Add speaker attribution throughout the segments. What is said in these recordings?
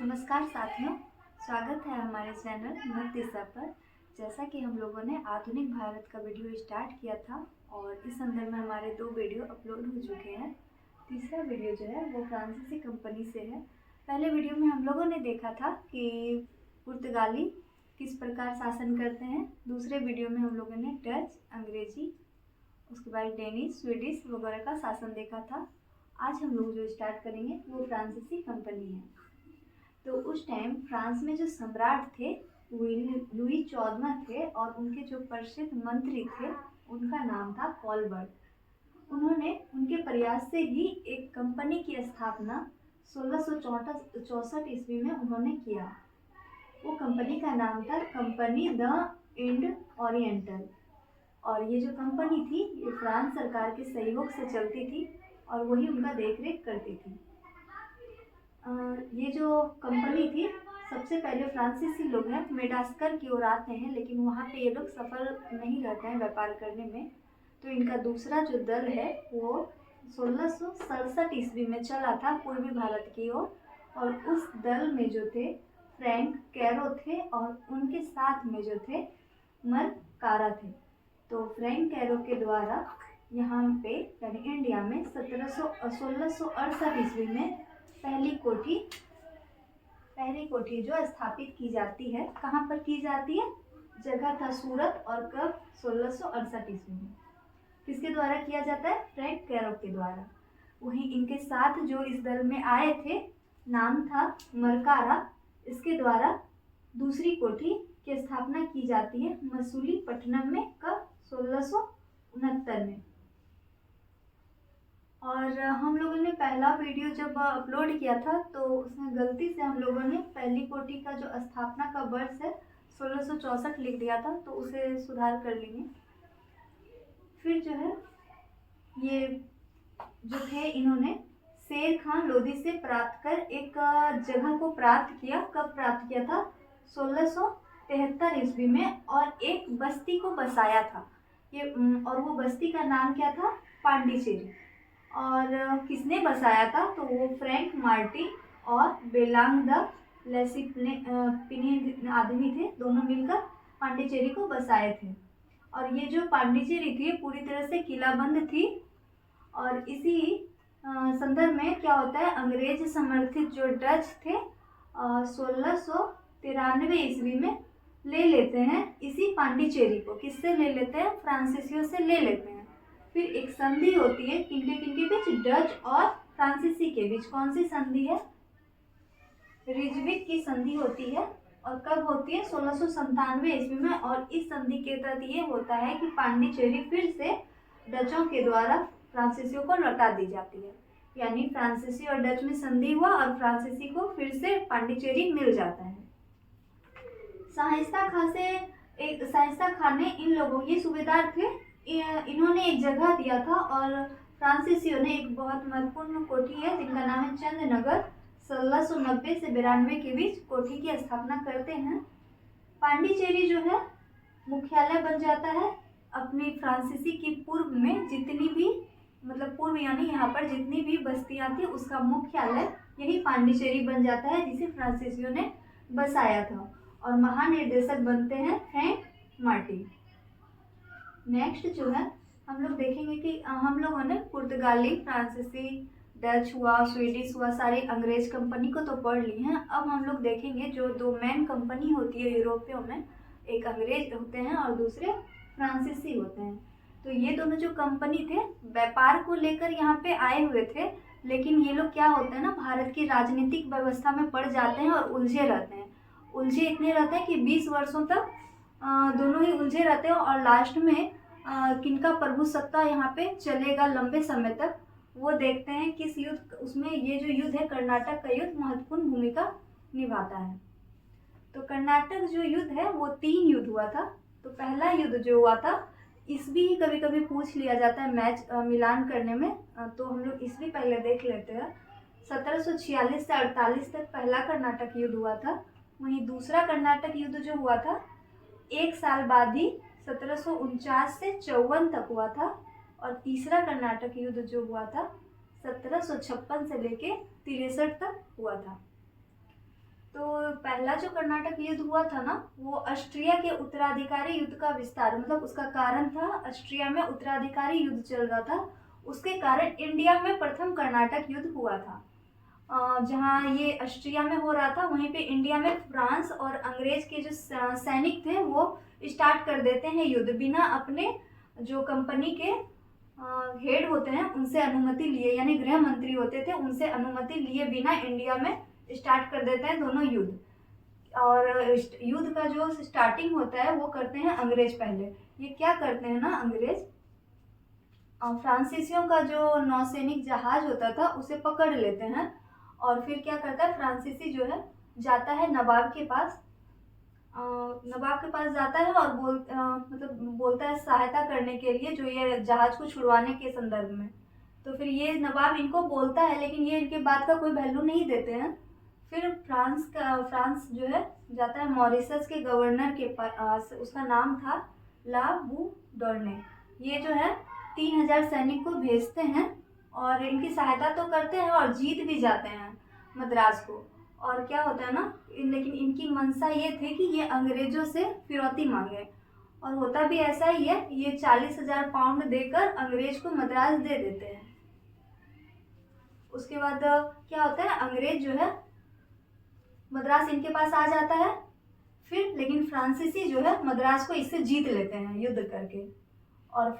Speaker 1: नमस्कार साथियों, स्वागत है हमारे चैनल मत दिशा पर। जैसा कि हम लोगों ने आधुनिक भारत का वीडियो स्टार्ट किया था और इस संदर्भ में हमारे 2 वीडियो अपलोड हो चुके हैं। तीसरा वीडियो जो है वो फ्रांसीसी कंपनी से है। पहले वीडियो में हम लोगों ने देखा था कि पुर्तगाली किस प्रकार शासन करते हैं। दूसरे वीडियो में हम लोगों ने डच, अंग्रेजी, उसके बाद डेनिश, स्वीडिश वगैरह का शासन देखा था। आज हम लोग जो स्टार्ट करेंगे वो फ्रांसीसी कंपनी है। तो उस टाइम फ्रांस में जो सम्राट थे लुई 14 थे और उनके जो प्रसिद्ध मंत्री थे उनका नाम था कॉलबर्ट। उन्होंने उनके प्रयास से ही एक कंपनी की स्थापना 1664 ईस्वी में उन्होंने किया। वो कंपनी का नाम था कंपनी द इंड ओरिएंटल। और ये जो कंपनी थी ये फ्रांस सरकार के सहयोग से चलती थी और वही उनका देखरेख करती थी। ये जो कंपनी थी सबसे पहले फ्रांसीसी लोग हैं मेडागास्कर की ओर आते हैं, लेकिन वहाँ पे ये लोग सफल नहीं रहते हैं व्यापार करने में। तो इनका दूसरा जो दल है वो 1667 ईस्वी में चला था पूर्वी भारत की ओर। और उस दल में जो थे फ्रैंक कैरो थे और उनके साथ में जो थे मरकारा थे। तो फ्रैंक कैरो के द्वारा यहाँ पे यानी इंडिया में 1668 ईस्वी में पहली कोठी जो स्थापित की जाती है। कहाँ पर की जाती है? जगह था सूरत। और कब? 1668 ईस्वी में। किसके द्वारा किया जाता है? फ्रैंक कैरो के द्वारा। वहीं इनके साथ जो इस दल में आए थे नाम था मरकारा। इसके द्वारा दूसरी कोठी की स्थापना की जाती है मसूलीपट्टनम में। कब? 1669 में। और हम लोगों ने पहला वीडियो जब अपलोड किया था तो उसमें गलती से हम लोगों ने पहली कोठी का जो स्थापना का वर्ष है 1664 लिख दिया था, तो उसे सुधार कर लेंगे। फिर जो है ये जो थे इन्होंने शेर खान लोधी से प्राप्त कर एक जगह को प्राप्त किया। कब प्राप्त किया था? 1673 ईस्वी में। और एक बस्ती को बसाया था ये, और वो बस्ती का नाम क्या था? पांडिचेरी। और किसने बसाया था? तो वो फ्रैंक मार्टिन और बेलांग द लेसिपिने आदमी थे, दोनों मिलकर पांडिचेरी को बसाए थे। और ये जो पांडिचेरी थी पूरी तरह से किलाबंद थी। और इसी संदर्भ में क्या होता है, अंग्रेज समर्थित जो डच थे 1693 ईस्वी में ले लेते हैं इसी पांडिचेरी को। किससे ले लेते हैं? फ्रांसीसियों से ले लेते हैं। फिर एक संधि होती है किनके बीच? डच और फ्रांसीसी के बीच। कौन सी संधि है? रिजविक की संधि होती है। और कब होती है? 1697 ईस्वी में। और इस संधि के तहत ये होता है कि पांडिचेरी फिर से डचों के द्वारा फ्रांसीसियों को लौटा दी जाती है। यानी फ्रांसीसी और डच में संधि हुआ और फ्रांसीसी को फिर से पांडिचेरी मिल जाता है। शाइस्ता खान ने इन लोगों, ये सूबेदार थे, इन्होंने एक जगह दिया था और फ्रांसीसियों ने एक बहुत महत्वपूर्ण कोठी है जिनका नाम है चंदनगर। 1690 से 92 के बीच कोठी की स्थापना करते हैं। पांडिचेरी जो है मुख्यालय बन जाता है अपनी फ्रांसीसी की पूर्व में जितनी भी, मतलब पूर्व यानी यहाँ पर जितनी भी बस्तियाँ थी उसका मुख्यालय यही पांडिचेरी बन जाता है जिसे फ्रांसीसियों ने बसाया था। और महानिर्देशक बनते हैं फ्रैंक मार्टिन। नेक्स्ट जो है हम लोग देखेंगे कि हम लोगों ने पुर्तगाली, फ्रांसीसी, डच हुआ, स्वीडिश हुआ, सारी अंग्रेज कंपनी को तो पढ़ ली हैं। अब हम लोग देखेंगे जो 2 मेन कंपनी होती है यूरोपियों में, एक अंग्रेज होते हैं और दूसरे फ्रांसीसी होते हैं। तो ये दोनों जो कंपनी थे व्यापार को लेकर यहाँ पे आए हुए थे, लेकिन ये लोग क्या होते हैं ना, भारत की राजनीतिक व्यवस्था में पड़ जाते हैं और उलझे रहते हैं। उलझे इतने रहते हैं कि 20 वर्षों तक दोनों ही उलझे रहते हैं। और लास्ट में किनका प्रभुसत्ता यहाँ पे चलेगा लंबे समय तक वो देखते हैं। किस युद्ध, उसमें ये जो युद्ध है कर्नाटक का युद्ध महत्वपूर्ण भूमिका निभाता है। तो कर्नाटक जो युद्ध है वो 3 युद्ध हुआ था। तो पहला युद्ध जो हुआ था, ईस्वी ही कभी कभी पूछ लिया जाता है मैच मिलान करने में, तो हम लोग ईस्वी पहले देख लेते हैं। 1746 से 48 तक पहला कर्नाटक युद्ध हुआ था। वहीं दूसरा कर्नाटक युद्ध जो हुआ था 1 साल बाद ही 1749 से 54 तक हुआ था। और तीसरा कर्नाटक युद्ध जो हुआ था 1756 से लेके 63 तक हुआ था। पहला जो कर्नाटक युद्ध हुआ था ना, वो ऑस्ट्रिया के उत्तराधिकारी युद्ध का विस्तार, मतलब उसका कारण था ऑस्ट्रिया में उत्तराधिकारी युद्ध चल रहा था, उसके कारण इंडिया में प्रथम कर्नाटक युद्ध हुआ था। जहाँ ये ऑस्ट्रिया में हो रहा था, वहीं पे इंडिया में फ्रांस और अंग्रेज के जो सैनिक थे वो स्टार्ट कर देते हैं युद्ध, बिना अपने जो कंपनी के हेड होते हैं उनसे अनुमति लिए, यानी गृह मंत्री होते थे उनसे अनुमति लिए बिना इंडिया में स्टार्ट कर देते हैं दोनों युद्ध। और युद्ध का जो स्टार्टिंग होता है वो करते हैं अंग्रेज पहले। ये क्या करते हैं ना अंग्रेज, फ्रांसीसियों का जो नौसैनिक जहाज होता था उसे पकड़ लेते हैं, और फिर क्या करता है फ्रांसीसी जो है जाता है नवाब के पास, जाता है और मतलब बोलता है सहायता करने के लिए जो ये जहाज को छुड़वाने के संदर्भ में। तो फिर ये नवाब इनको बोलता है, लेकिन ये इनके बात का कोई वैल्यू नहीं देते हैं। फिर फ्रांस जो है जाता है मॉरिशस के गवर्नर के पास, उसका नाम था ला बूडर्ने। ये जो है 3000 सैनिक को भेजते हैं और इनकी सहायता तो करते हैं और जीत भी जाते हैं मद्रास को। और क्या होता है ना, लेकिन इनकी मंशा ये थी कि ये अंग्रेजों से फिरौती मांगे, और होता भी ऐसा ही है। ये 40,000 पाउंड देकर अंग्रेज को मद्रास दे देते हैं। उसके बाद क्या होता है, अंग्रेज जो है मद्रास इनके पास आ जाता है, फिर लेकिन फ्रांसीसी जो है मद्रास को इससे जीत लेते हैं युद्ध करके। और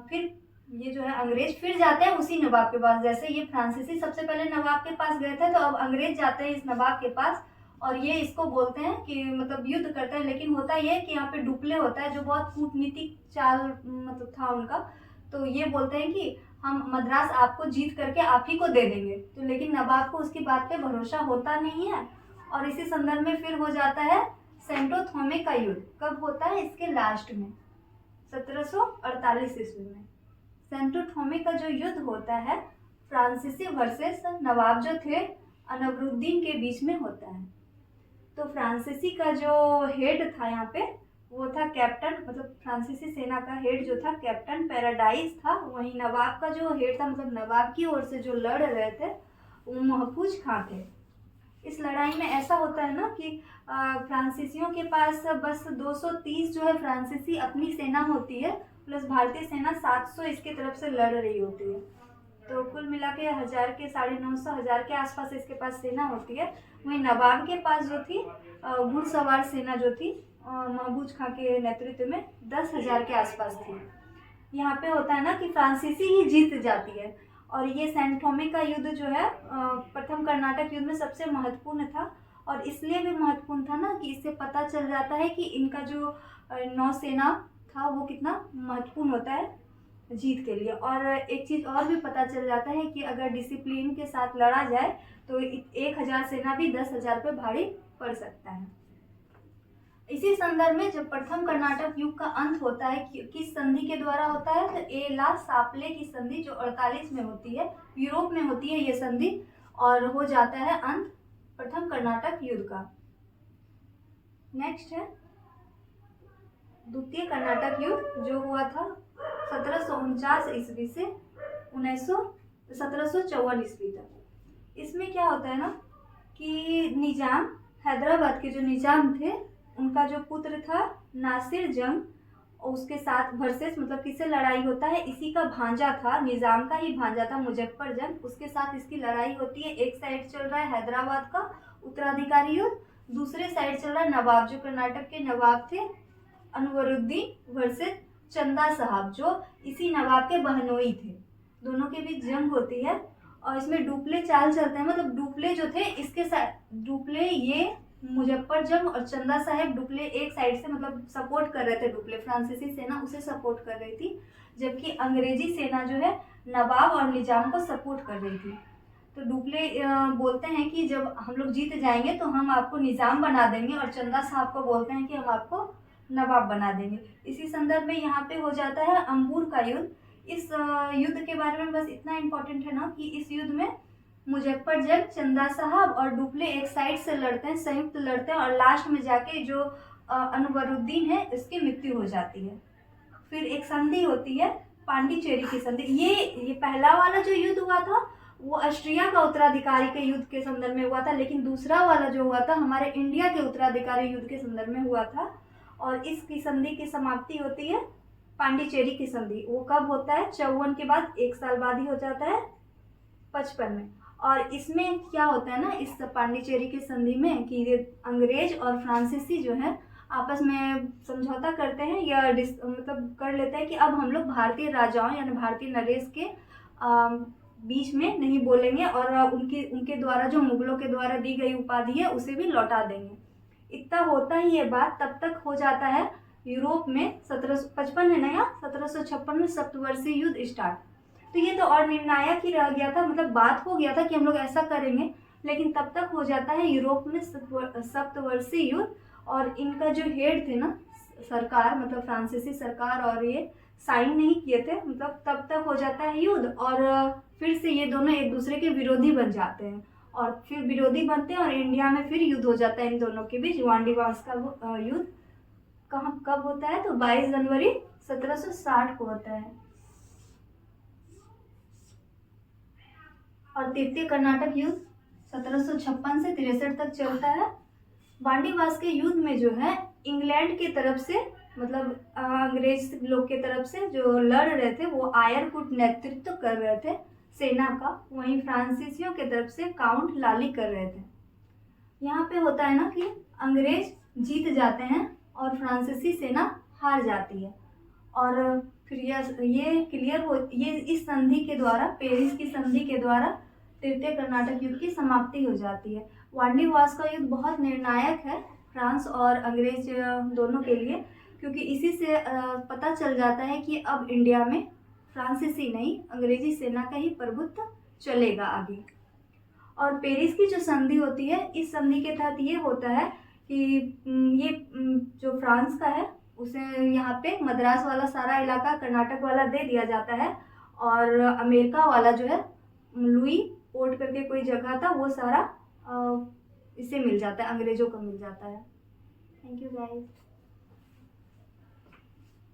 Speaker 1: फिर ये जो है अंग्रेज फिर जाते हैं उसी नवाब के पास। जैसे ये फ्रांसीसी सबसे पहले नवाब के पास गए थे, तो अब अंग्रेज जाते हैं इस नवाब के पास और ये इसको बोलते हैं कि मतलब युद्ध करते हैं। लेकिन होता ये है कि यहाँ पे डुप्ले होता है, जो बहुत कूटनीतिक चाल मतलब था उनका। तो ये बोलते हैं कि हम मद्रास आपको जीत करके आप ही को दे देंगे। तो लेकिन नवाब को उसकी बात पे भरोसा होता नहीं है, और इसी संदर्भ में फिर हो जाता है सेंटो थोमे का युद्ध। कब होता है, इसके लास्ट में 1748 ईस्वी में सेंटो थोमे का जो युद्ध होता है फ्रांसीसी वर्सेस नवाब जो थे अनवरुद्दीन के बीच में होता है। तो फ्रांसीसी का जो हेड था यहाँ पे वो था कैप्टन, मतलब फ्रांसीसी सेना का हेड जो था कैप्टन पैराडाइज था। वहीं नवाब का जो हेड था, मतलब नवाब की ओर से जो लड़ रहे थे वो महफूज खां थे। इस लड़ाई में ऐसा होता है ना कि फ्रांसीसियों के पास बस 230 जो है फ्रांसीसी अपनी सेना होती है, प्लस भारतीय सेना 700 इसके तरफ से लड़ रही होती है। तो कुल मिला के 1000 के 950 1000 के आसपास इसके पास सेना होती है। वहीं नवाब के पास जो थी घुड़सवार सेना जो थी महफूज खां के नेतृत्व में 10,000 के आसपास थी। यहाँ पे होता है ना कि फ्रांसीसी ही जीत जाती है। और ये सेंट थोमे का युद्ध जो है प्रथम कर्नाटक युद्ध में सबसे महत्वपूर्ण था, और इसलिए भी महत्वपूर्ण था ना कि इससे पता चल जाता है कि इनका जो नौसेना था वो कितना महत्वपूर्ण होता है जीत के लिए। और एक चीज़ और भी पता चल जाता है कि अगर डिसिप्लिन के साथ लड़ा जाए तो 1000 सेना भी 10,000 पे भारी पड़ सकता है। इसी संदर्भ में जब प्रथम कर्नाटक युग का अंत होता है किस संधि के द्वारा होता है, तो एला सापले की संधि जो 48 में होती है, यूरोप में होती है ये संधि, और हो जाता है अंत प्रथम कर्नाटक युद्ध का। नेक्स्ट है द्वितीय कर्नाटक युद्ध जो हुआ था 1749 ईस्वी से 1754 ईस्वी तक। इसमें क्या होता है ना कि निजाम, हैदराबाद के जो निजाम थे उनका जो पुत्र था नासिर जंग, उसके साथ वर्सेस मतलब किससे लड़ाई होता है, इसी का भांजा था, निजाम का ही भांजा था मुजफ्फर जंग, उसके साथ इसकी लड़ाई होती है। एक साइड चल रहा है हैदराबाद का उत्तराधिकारी युद्ध, दूसरे साइड चल रहा है नवाब जो कर्नाटक के नवाब थे अनवरुद्दीन वर्सेस चंदा साहब जो इसी नवाब के बहनोई थे। दोनों के बीच जंग होती है और इसमें डुप्ले चाल चलते हैं। मतलब डुप्ले जो थे इसके साथ डुप्ले ये मुजफ्फर जंग और चंदा साहब डुप्ले एक साइड से मतलब सपोर्ट कर रहे थे, डुप्ले फ्रांसीसी सेना उसे सपोर्ट कर रही थी, जबकि अंग्रेजी सेना जो है नवाब और निजाम को सपोर्ट कर रही थी। तो डुप्ले बोलते हैं कि जब हम लोग जीत जाएंगे तो हम आपको निजाम बना देंगे, और चंदा साहब को बोलते हैं कि हम आपको नवाब बना देंगे। इसी संदर्भ में यहाँ पे हो जाता है अंबूर का युद्ध। इस युद्ध के बारे में बस इतना इम्पोर्टेंट है ना कि इस युद्ध में मुजफ्फर जंग, चंदा साहब और डुप्ले एक साइड से लड़ते हैं, संयुक्त लड़ते हैं, और लास्ट में जाके जो अनवरुद्दीन है इसकी मृत्यु हो जाती है। फिर एक संधि होती है पांडिचेरी की संधि। ये पहला वाला जो युद्ध हुआ था वो ऑस्ट्रिया का उत्तराधिकारी के युद्ध के संदर्भ में हुआ था, लेकिन दूसरा वाला जो हुआ था हमारे इंडिया के उत्तराधिकारी युद्ध के संदर्भ में हुआ था। और इसकी संधि की समाप्ति होती है पांडिचेरी की संधि। वो कब होता है? 54 के बाद 1 साल बाद ही हो जाता है, 55 में। और इसमें क्या होता है ना, इस पांडिचेरी की संधि में कि अंग्रेज और फ्रांसीसी जो है आपस में समझौता करते हैं या मतलब कर लेते हैं कि अब हम लोग भारतीय राजाओं यानी भारतीय नरेश के बीच में नहीं बोलेंगे और उनके द्वारा जो मुगलों के द्वारा दी गई उपाधि है उसे भी लौटा देंगे। इतना होता ही ये बात तब तक हो जाता है यूरोप में 1755 है ना, या 1756 में सप्तवर्षीय युद्ध स्टार्ट। तो ये तो और निर्णायक ही रह गया था, मतलब बात हो गया था कि हम लोग ऐसा करेंगे, लेकिन तब तक हो जाता है यूरोप में सप्तवर्षीय युद्ध। और इनका जो हेड थे ना सरकार, मतलब फ्रांसीसी सरकार, और ये साइन नहीं किए थे, मतलब तब तक हो जाता है युद्ध। और फिर से ये दोनों एक दूसरे के विरोधी बन जाते हैं और फिर विरोधी बनते हैं और इंडिया में फिर युद्ध हो जाता है इन दोनों के बीच। वांडीवास का युद्ध कहाँ कब होता है? तो 22 जनवरी 1760 को होता है। और तृतीय कर्नाटक युद्ध 1756 से 63 तक चलता है। वांडीवास के युद्ध में जो है इंग्लैंड की तरफ से, मतलब अंग्रेज लोग की तरफ से जो लड़ रहे थे वो आयरकुट नेतृत्व कर रहे थे सेना का, वहीं फ्रांसीसियों की तरफ से काउंट लाली कर रहे थे। यहाँ पे होता है ना कि अंग्रेज जीत जाते हैं और फ्रांसीसी सेना हार जाती है। और फिर ये क्लियर हो, ये इस संधि के द्वारा, पेरिस की संधि के द्वारा तृतीय कर्नाटक युद्ध की समाप्ति हो जाती है। वांडीवास का युद्ध बहुत निर्णायक है फ्रांस और अंग्रेज दोनों के लिए, क्योंकि इसी से पता चल जाता है कि अब इंडिया में फ्रांसीसी नहीं अंग्रेजी सेना का ही प्रभुत्व चलेगा आगे। और पेरिस की जो संधि होती है, इस संधि के तहत ये होता है कि ये जो फ्रांस का है उसे यहाँ पे मद्रास वाला सारा इलाका कर्नाटक वाला दे दिया जाता है, और अमेरिका वाला जो है लुई पोर्ट करके कोई जगह था वो सारा इसे मिल जाता है, अंग्रेजों को मिल जाता है। Thank you guys.